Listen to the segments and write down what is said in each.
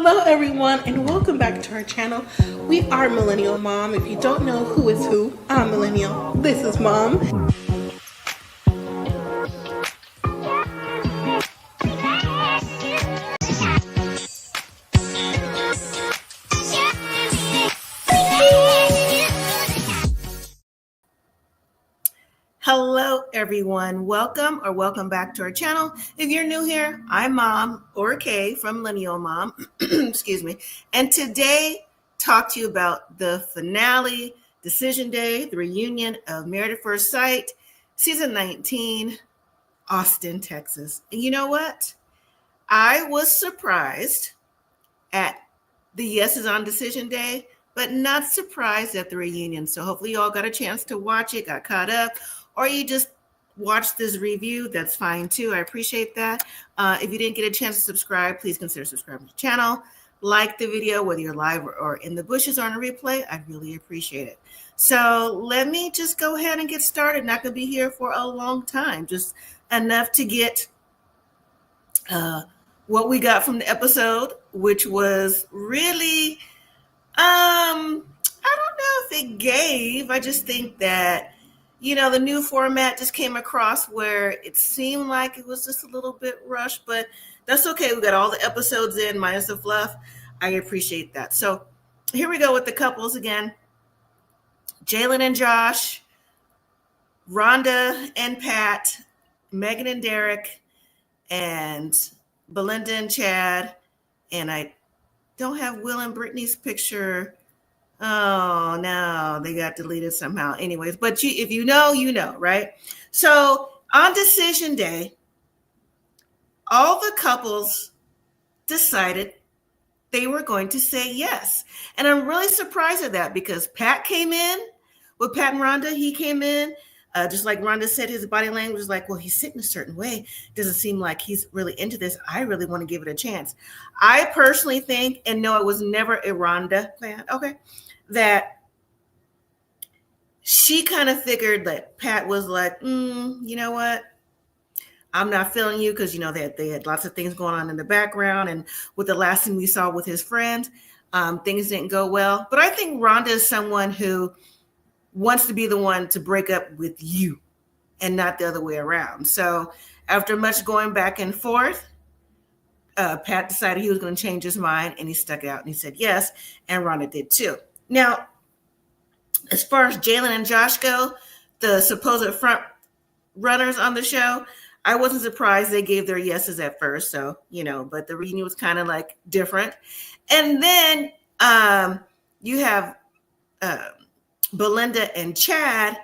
Hello everyone and welcome back to our channel. We are Millennial Mom. If you don't know who is who, I'm Millennial. This is Mom. Hello everyone, welcome back to our channel. If you're new here, I'm Mom or Kay from Millennial Mom, excuse me. And today talk to you about the finale, decision day, the reunion of Married at First Sight, season 19, Austin, Texas. And you know what? I was surprised at the yeses on decision day, but not surprised at the reunion. So hopefully you all got a chance to watch it, got caught up, or you just watched this review. That's fine too. I appreciate that. If you didn't get a chance to subscribe, please consider subscribing to the channel. Like the video, whether you're live or in the bushes or on a replay. I'd really appreciate it. So let me just go ahead and get started. Not going to be here for a long time, just enough to get what we got from the episode, which was really, I don't know if it gave. I just think that, you know, the new format just came across where it seemed like it was just a little bit rushed, but that's okay. We got all the episodes in minus the fluff. I appreciate that. So here we go with the couples again. Jayln and Josh, Rhonda and Pat, Meghann and Derreck, and Belynda and Chad. And I don't have Will and Brittany's picture. Oh, no, they got deleted somehow. Anyways, but if you know, you know, right? So on decision day, all the couples decided they were going to say yes. And I'm really surprised at that because Pat came in with Pat and Rhonda. He came in, just like Rhonda said, his body language was like, well, he's sitting a certain way. Doesn't seem like he's really into this. I really want to give it a chance. I personally think, and no, I was never a Rhonda fan. Okay. That she kind of figured that Pat was like, you know what? I'm not feeling you because, you know, they had lots of things going on in the background. And with the last thing we saw with his friend, things didn't go well. But I think Rhonda is someone who wants to be the one to break up with you and not the other way around. So after much going back and forth, Pat decided he was going to change his mind and he stuck it out and he said yes. And Rhonda did too. Now, as far as Jayln and Josh go, the supposed front runners on the show, I wasn't surprised they gave their yeses at first. So, you know, but the reunion was kind of like different. And then you have Belynda and Chad.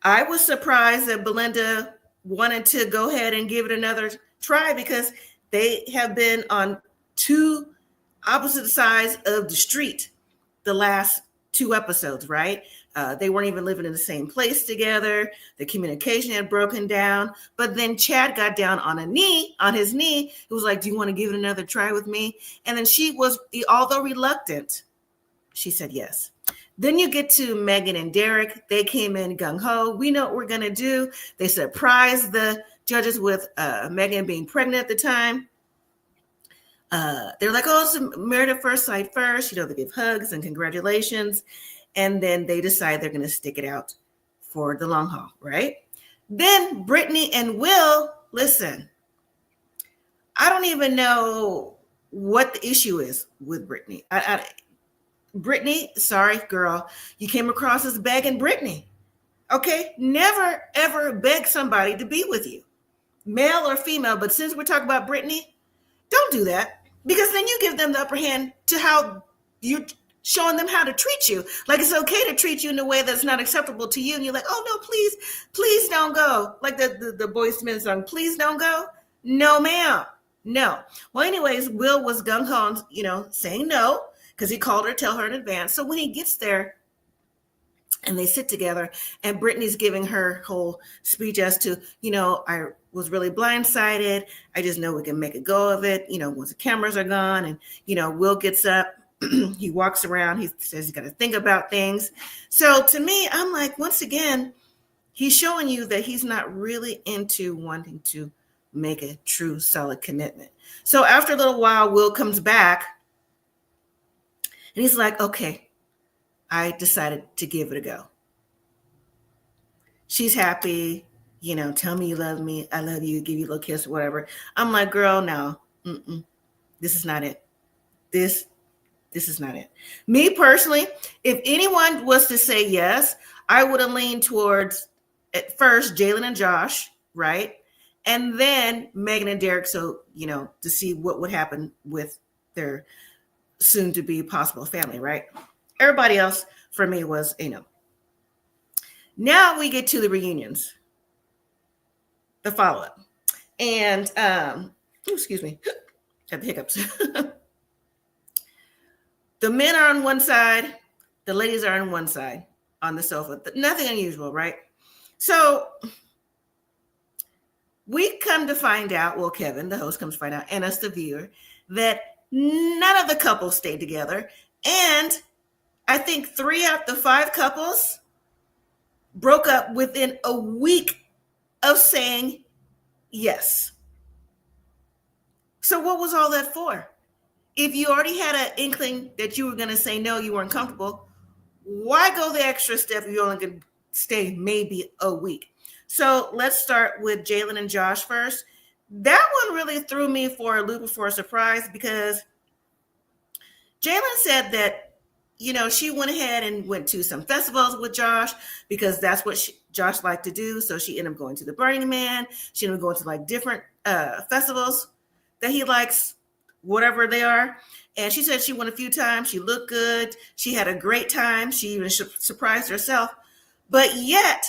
I was surprised that Belynda wanted to go ahead and give it another try because they have been on two opposite sides of the street the last two episodes, right? They weren't even living in the same place together. The communication had broken down. But then Chad got down on his knee. It was like, do you want to give it another try with me? And then she was, although reluctant, she said yes. Then you get to Meghann and Derreck. They came in gung-ho. We know what we're going to do. They surprised the judges with Meghann being pregnant at the time. They're like, oh, it's Married at First Sight first. You know, they give hugs and congratulations. And then they decide they're going to stick it out for the long haul, right? Then Brittany and Will, listen, I don't even know what the issue is with Brittany. Brittany, sorry, girl, you came across as begging Brittany. Okay, never, ever beg somebody to be with you, male or female. But since we're talking about Brittany, don't do that. Because then you give them the upper hand to how you're showing them how to treat you. Like it's okay to treat you in a way that's not acceptable to you. And you're like, oh, no, please don't go. Like the Boyz II Men song, please don't go. No, ma'am. No. Well, anyways, Will was gung-ho, you know, saying no because he called her, tell her in advance. So when he gets there and they sit together and Brittany's giving her whole speech as to, you know, I was really blindsided. I just know we can make a go of it, you know, once the cameras are gone. And, you know, Will gets up, he walks around, he says he's got to think about things. So to me, I'm like, once again, he's showing you that he's not really into wanting to make a true solid commitment. So after a little while, Will comes back And he's like, okay, I decided to give it a go. She's happy, tell me you love me. I love you, give you a little kiss or whatever. I'm like, girl, no, this is not it. This is not it. Me personally, if anyone was to say yes, I would have leaned towards at first Jayln and Josh, right? And then Meghann and Derreck, so, to see what would happen with their soon to be possible family, right? Everybody else for me was a no. Now we get to the reunions, the follow-up. And, excuse me, had the hiccups. The men are on one side, the ladies are on one side on the sofa. Nothing unusual, right? So we come to find out, well, Kevin, the host, comes to find out, and us, the viewer, that none of the couples stayed together. And I think 3 out of the 5 couples broke up within a week of saying yes. So what was all that for? If you already had an inkling that you were going to say no, you weren't comfortable, why go the extra step if you're only going to stay maybe a week? So let's start with Jayln and Josh first. That one really threw me for a loop, for a surprise, because Jayln said that, she went ahead and went to some festivals with Josh because that's what Josh liked to do. So she ended up going to the Burning Man. She ended up going to like different festivals that he likes, whatever they are. And she said she went a few times. She looked good. She had a great time. She even surprised herself. But yet,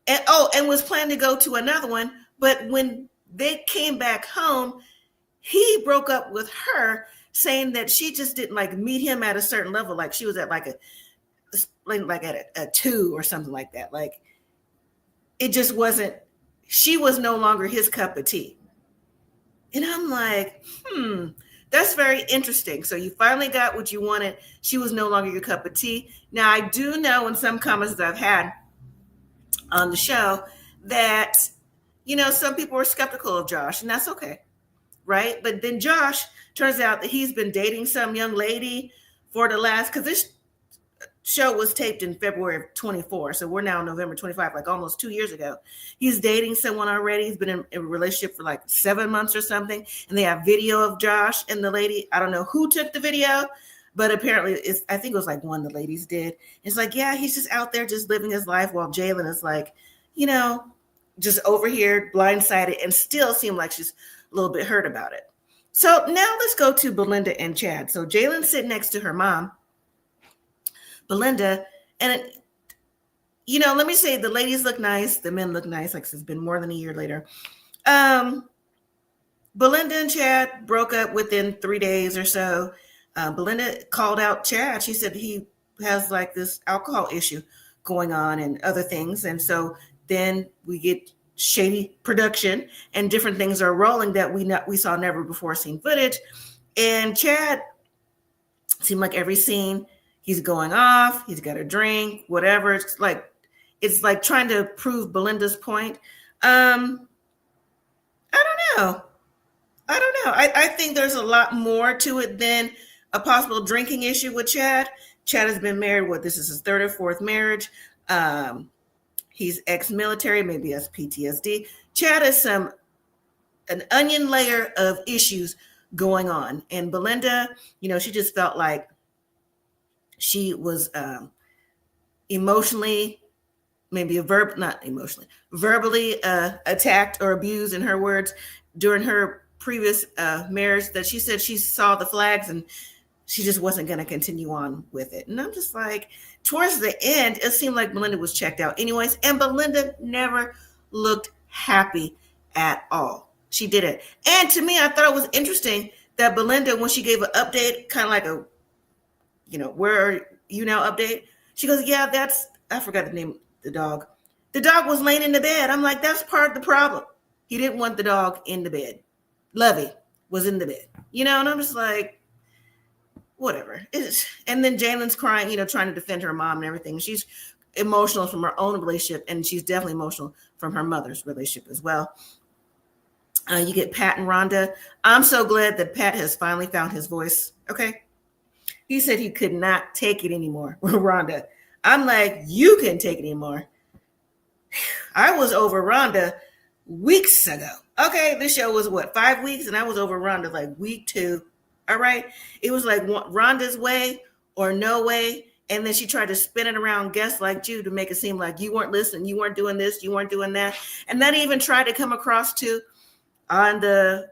and was planning to go to another one. But when they came back home, he broke up with her, saying that she just didn't like meet him at a certain level. Like she was at like at a 2 or something like that. Like it just wasn't, she was no longer his cup of tea. And I'm like, that's very interesting. So you finally got what you wanted. She was no longer your cup of tea. Now, I do know in some comments that I've had on the show that, some people were skeptical of Josh, and that's okay, right? But then Josh, turns out that he's been dating some young lady for the last, because this show was taped in February of 24. So we're now in November 25, like almost 2 years ago. He's dating someone already. He's been in a relationship for like 7 months or something. And they have video of Josh and the lady. I don't know who took the video, but apparently I think it was like one of the ladies did. It's like, yeah, he's just out there just living his life while Jayln is like, just over here blindsided and still seem like she's a little bit hurt about it. So now let's go to Belynda and Chad. So Jayln sitting next to her mom, Belynda, and let me say the ladies look nice, the men look nice, like it's been more than a year later. Belynda and Chad broke up within 3 days or so. Belynda called out Chad. She said he has like this alcohol issue going on and other things. And so then we get shady production and different things are rolling that we saw never before seen footage. And Chad seemed like every scene he's going off, he's got a drink, whatever. It's like trying to prove Belynda's point. I don't know. I think there's a lot more to it than a possible drinking issue with Chad. Chad has been married. This is his 3rd or 4th marriage. He's ex-military, maybe has PTSD. Chad has an onion layer of issues going on. And Belynda, she just felt like she was emotionally, verbally attacked or abused, in her words, during her previous marriage, that she said she saw the flags and she just wasn't going to continue on with it. And I'm just like, towards the end, it seemed like Belynda was checked out anyways. And Belynda never looked happy at all. She didn't. And to me, I thought it was interesting that Belynda, when she gave an update, kind of like a, where are you now update? She goes, yeah, I forgot the name of the dog. The dog was laying in the bed. I'm like, that's part of the problem. He didn't want the dog in the bed. Lovey was in the bed, and I'm just like, whatever. And then Jaylyn's crying, trying to defend her mom and everything. She's emotional from her own relationship, and she's definitely emotional from her mother's relationship as well. You get Pat and Rhonda. I'm so glad that Pat has finally found his voice. Okay. He said he could not take it anymore with Rhonda. I'm like, you can take it anymore. I was over Rhonda weeks ago. Okay, this show was what, 5 weeks, and I was over Rhonda like week 2. All right, it was like Rhonda's way or no way, and then she tried to spin it around guests like you to make it seem like you weren't listening, you weren't doing this, you weren't doing that, and that even tried to come across too on the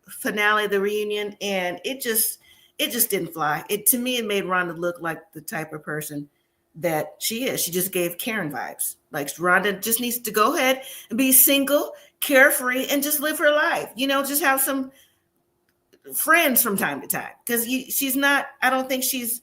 finale of the reunion, and it just didn't fly. It, to me, it made Rhonda look like the type of person that she is. She just gave Karen vibes. Like Rhonda just needs to go ahead and be single, carefree, and just live her life. You know, just have some friends from time to time. Because she's not, I don't think she's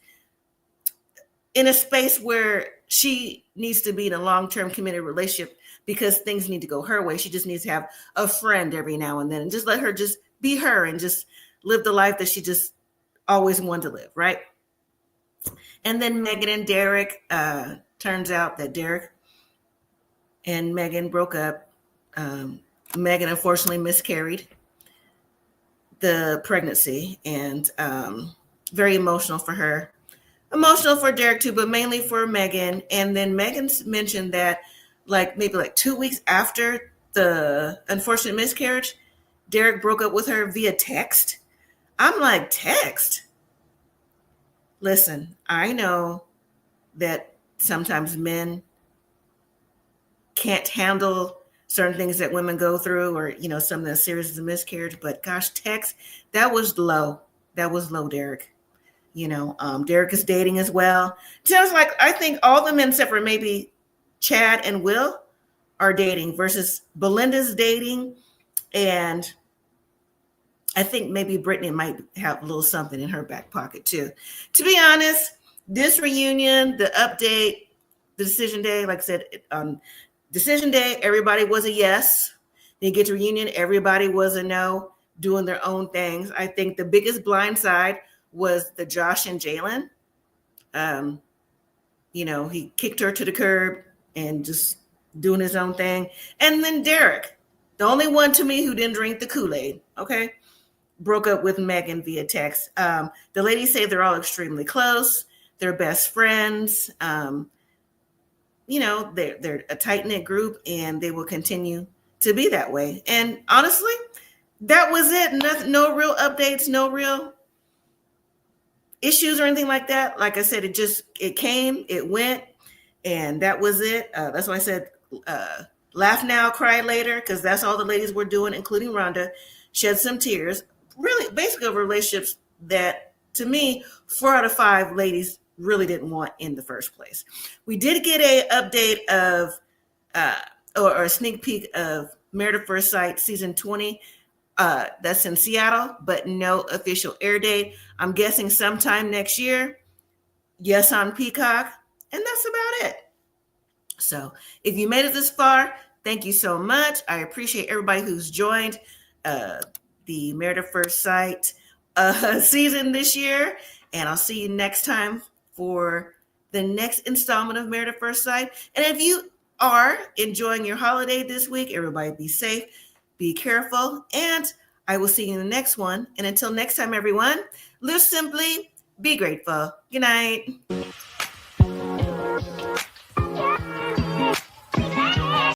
in a space where she needs to be in a long-term committed relationship because things need to go her way. She just needs to have a friend every now and then and just let her just be her and just live the life that she just always wanted to live, right? And then Meghann and Derreck, turns out that Derreck and Meghann broke up. Meghann unfortunately miscarried the pregnancy, and very emotional for her. Emotional for Derreck too, but mainly for Meghann. And then Meghann mentioned that maybe 2 weeks after the unfortunate miscarriage, Derreck broke up with her via text. I'm like, text? Listen, I know that sometimes men can't handle certain things that women go through, or, you know, something as serious as a miscarriage, but gosh, text, that was low. That was low, Derreck. You know, Derreck is dating as well. Sounds like, I think all the men except for maybe Chad and Will are dating, versus Belynda's dating, and I think maybe Brittany might have a little something in her back pocket too. To be honest, this reunion, the update, the decision day, like I said, decision day, everybody was a yes. Then you get to reunion, everybody was a no, doing their own things. I think the biggest blindside was the Josh and Jayln. You know, he kicked her to the curb and just doing his own thing. And then Derreck, the only one to me who didn't drink the Kool-Aid, okay, broke up with Meghann via text. The ladies say they're all extremely close. They're best friends. You know, they're a tight-knit group, and they will continue to be that way. And honestly, that was it. No real updates, no real issues or anything like that. Like I said, it came, it went, and that was it. That's why I said laugh now, cry later, because that's all the ladies were doing, including Rhonda. Shed some tears. Really, basically, over relationships that, to me, 4 out of 5 ladies really didn't want in the first place. We did get a update of, or a sneak peek of Married at First Sight season 20. That's in Seattle, but no official air date. I'm guessing sometime next year. Yes, on Peacock, and that's about it. So if you made it this far, thank you so much. I appreciate everybody who's joined the Married at First Sight season this year, and I'll see you next time for the next installment of Married at First Sight. And if you are enjoying your holiday this week, everybody be safe, be careful, and I will see you in the next one. And until next time, everyone, live simply, be grateful. Good night.